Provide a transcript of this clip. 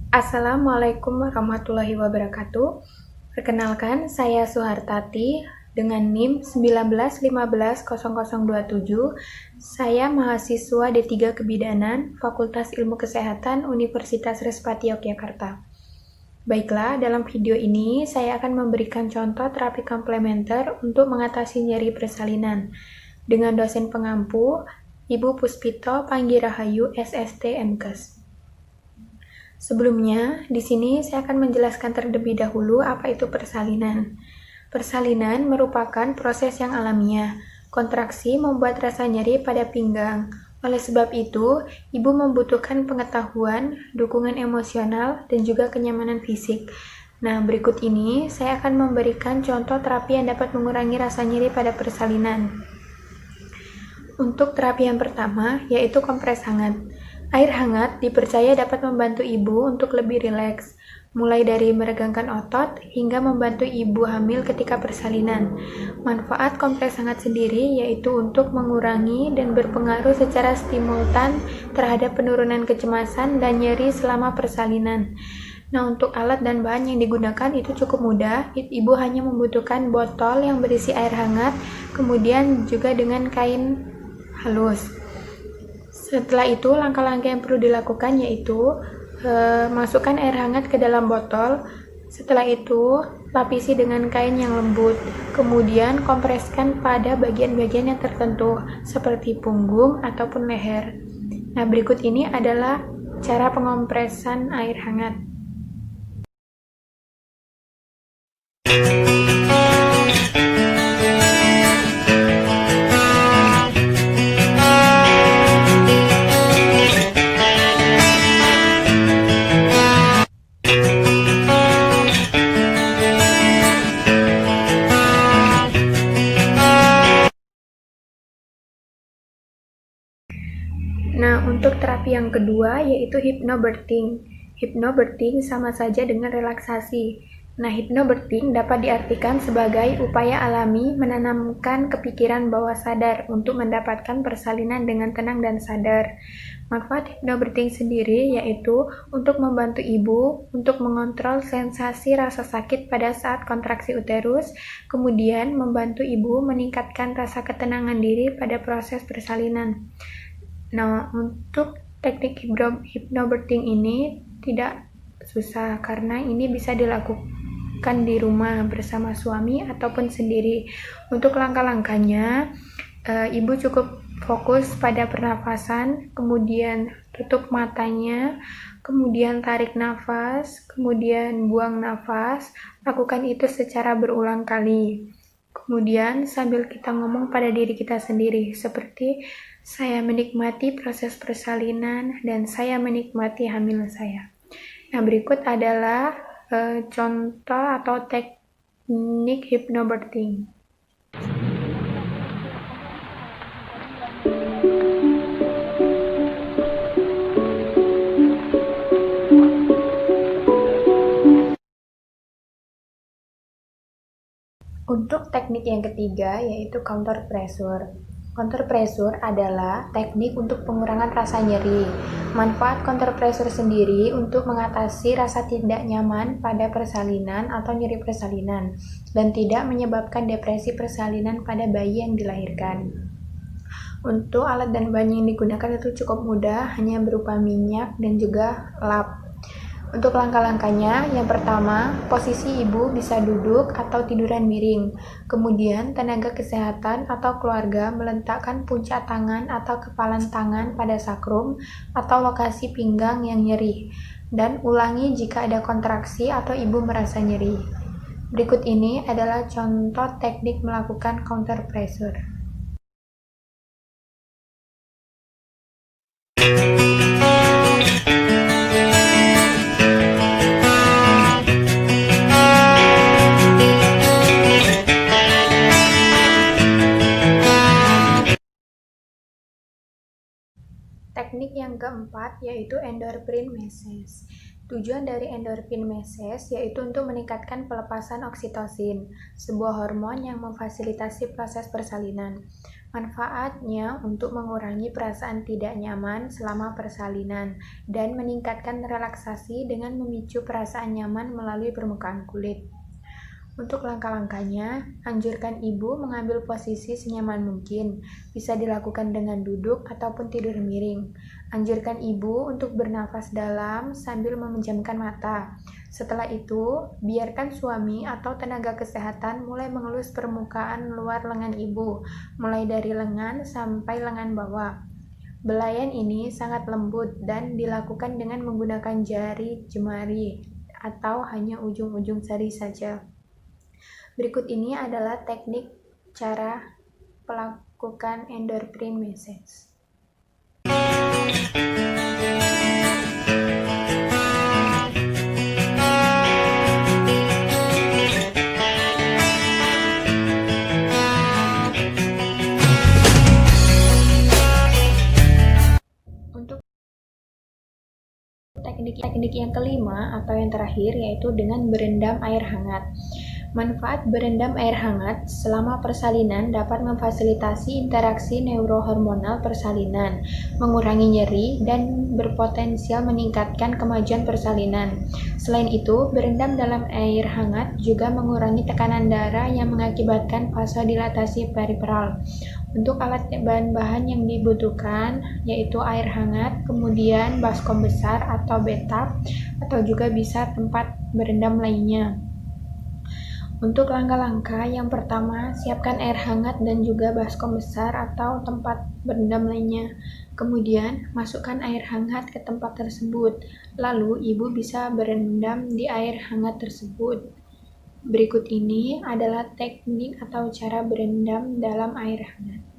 Assalamualaikum warahmatullahi wabarakatuh. Perkenalkan, saya Suhartati dengan NIM 19150027. Saya mahasiswa D3 Kebidanan, Fakultas Ilmu Kesehatan Universitas Respati Yogyakarta. Baiklah, dalam video ini saya akan memberikan contoh terapi komplementer untuk mengatasi nyeri persalinan dengan dosen pengampu Ibu Puspito Panggirahayu SST MKes. Sebelumnya, di sini saya akan menjelaskan terlebih dahulu apa itu persalinan. Persalinan merupakan proses yang alamiah. Kontraksi membuat rasa nyeri pada pinggang. Oleh sebab itu, ibu membutuhkan pengetahuan, dukungan emosional, dan juga kenyamanan fisik. Nah, berikut ini saya akan memberikan contoh terapi yang dapat mengurangi rasa nyeri pada persalinan. Untuk terapi yang pertama, yaitu kompres hangat. Air hangat dipercaya dapat membantu ibu untuk lebih rileks, mulai dari meregangkan otot hingga membantu ibu hamil ketika persalinan. Manfaat kompres hangat sendiri yaitu untuk mengurangi dan berpengaruh secara stimultan terhadap penurunan kecemasan dan nyeri selama persalinan. Nah, untuk alat dan bahan yang digunakan itu cukup mudah. Ibu hanya membutuhkan botol yang berisi air hangat, kemudian juga dengan kain halus. Setelah itu, langkah-langkah yang perlu dilakukan yaitu masukkan air hangat ke dalam botol. Setelah itu, lapisi dengan kain yang lembut. Kemudian, kompreskan pada bagian-bagian yang tertentu, seperti punggung ataupun leher. Nah, berikut ini adalah cara pengompresan air hangat. Nah, untuk terapi yang kedua yaitu hypnobirthing. Hypnobirthing sama saja dengan relaksasi. Nah, hypnobirthing dapat diartikan sebagai upaya alami menanamkan kepikiran bawah sadar untuk mendapatkan persalinan dengan tenang dan sadar. Manfaat hypnobirthing sendiri yaitu untuk membantu ibu untuk mengontrol sensasi rasa sakit pada saat kontraksi uterus, kemudian membantu ibu meningkatkan rasa ketenangan diri pada proses persalinan. Nah, untuk teknik hypnobirthing ini tidak susah karena ini bisa dilakukan di rumah bersama suami ataupun sendiri. Untuk langkah-langkahnya, ibu cukup fokus pada pernafasan, kemudian tutup matanya, kemudian tarik nafas, kemudian buang nafas. Lakukan itu secara berulang kali. Kemudian sambil kita ngomong pada diri kita sendiri, seperti saya menikmati proses persalinan dan saya menikmati hamil saya. Nah, berikut adalah contoh atau teknik hypnobirthing. Untuk teknik yang ketiga yaitu counter pressure. Counter pressure adalah teknik untuk pengurangan rasa nyeri. Manfaat counter pressure sendiri untuk mengatasi rasa tidak nyaman pada persalinan atau nyeri persalinan dan tidak menyebabkan depresi persalinan pada bayi yang dilahirkan. Untuk alat dan bahan yang digunakan itu cukup mudah, hanya berupa minyak dan juga lap. Untuk langkah-langkahnya, yang pertama, posisi ibu bisa duduk atau tiduran miring. Kemudian, tenaga kesehatan atau keluarga meletakkan puncak tangan atau kepalan tangan pada sakrum atau lokasi pinggang yang nyeri. Dan ulangi jika ada kontraksi atau ibu merasa nyeri. Berikut ini adalah contoh teknik melakukan counter pressure. Teknik yang keempat yaitu endorphin massage. Tujuan dari endorphin massage yaitu untuk meningkatkan pelepasan oksitosin, sebuah hormon yang memfasilitasi proses persalinan. Manfaatnya untuk mengurangi perasaan tidak nyaman selama persalinan dan meningkatkan relaksasi dengan memicu perasaan nyaman melalui permukaan kulit. Untuk langkah-langkahnya, anjurkan ibu mengambil posisi senyaman mungkin, bisa dilakukan dengan duduk ataupun tidur miring. Anjurkan ibu untuk bernafas dalam sambil memejamkan mata. Setelah itu, biarkan suami atau tenaga kesehatan mulai mengelus permukaan luar lengan ibu, mulai dari lengan sampai lengan bawah. Belayan ini sangat lembut dan dilakukan dengan menggunakan jari jemari atau hanya ujung-ujung jari saja. Berikut ini adalah teknik cara melakukan endorphin massage. Untuk teknik yang kelima atau yang terakhir yaitu dengan berendam air hangat. Manfaat berendam air hangat selama persalinan dapat memfasilitasi interaksi neurohormonal persalinan, mengurangi nyeri, dan berpotensial meningkatkan kemajuan persalinan. Selain itu, berendam dalam air hangat juga mengurangi tekanan darah yang mengakibatkan vasodilatasi periferal. Untuk alat bahan-bahan yang dibutuhkan yaitu air hangat, kemudian baskom besar atau bathtub, atau juga bisa tempat berendam lainnya. Untuk langkah-langkah yang pertama, siapkan air hangat dan juga baskom besar atau tempat berendam lainnya. Kemudian, masukkan air hangat ke tempat tersebut. Lalu, ibu bisa berendam di air hangat tersebut. Berikut ini adalah teknik atau cara berendam dalam air hangat.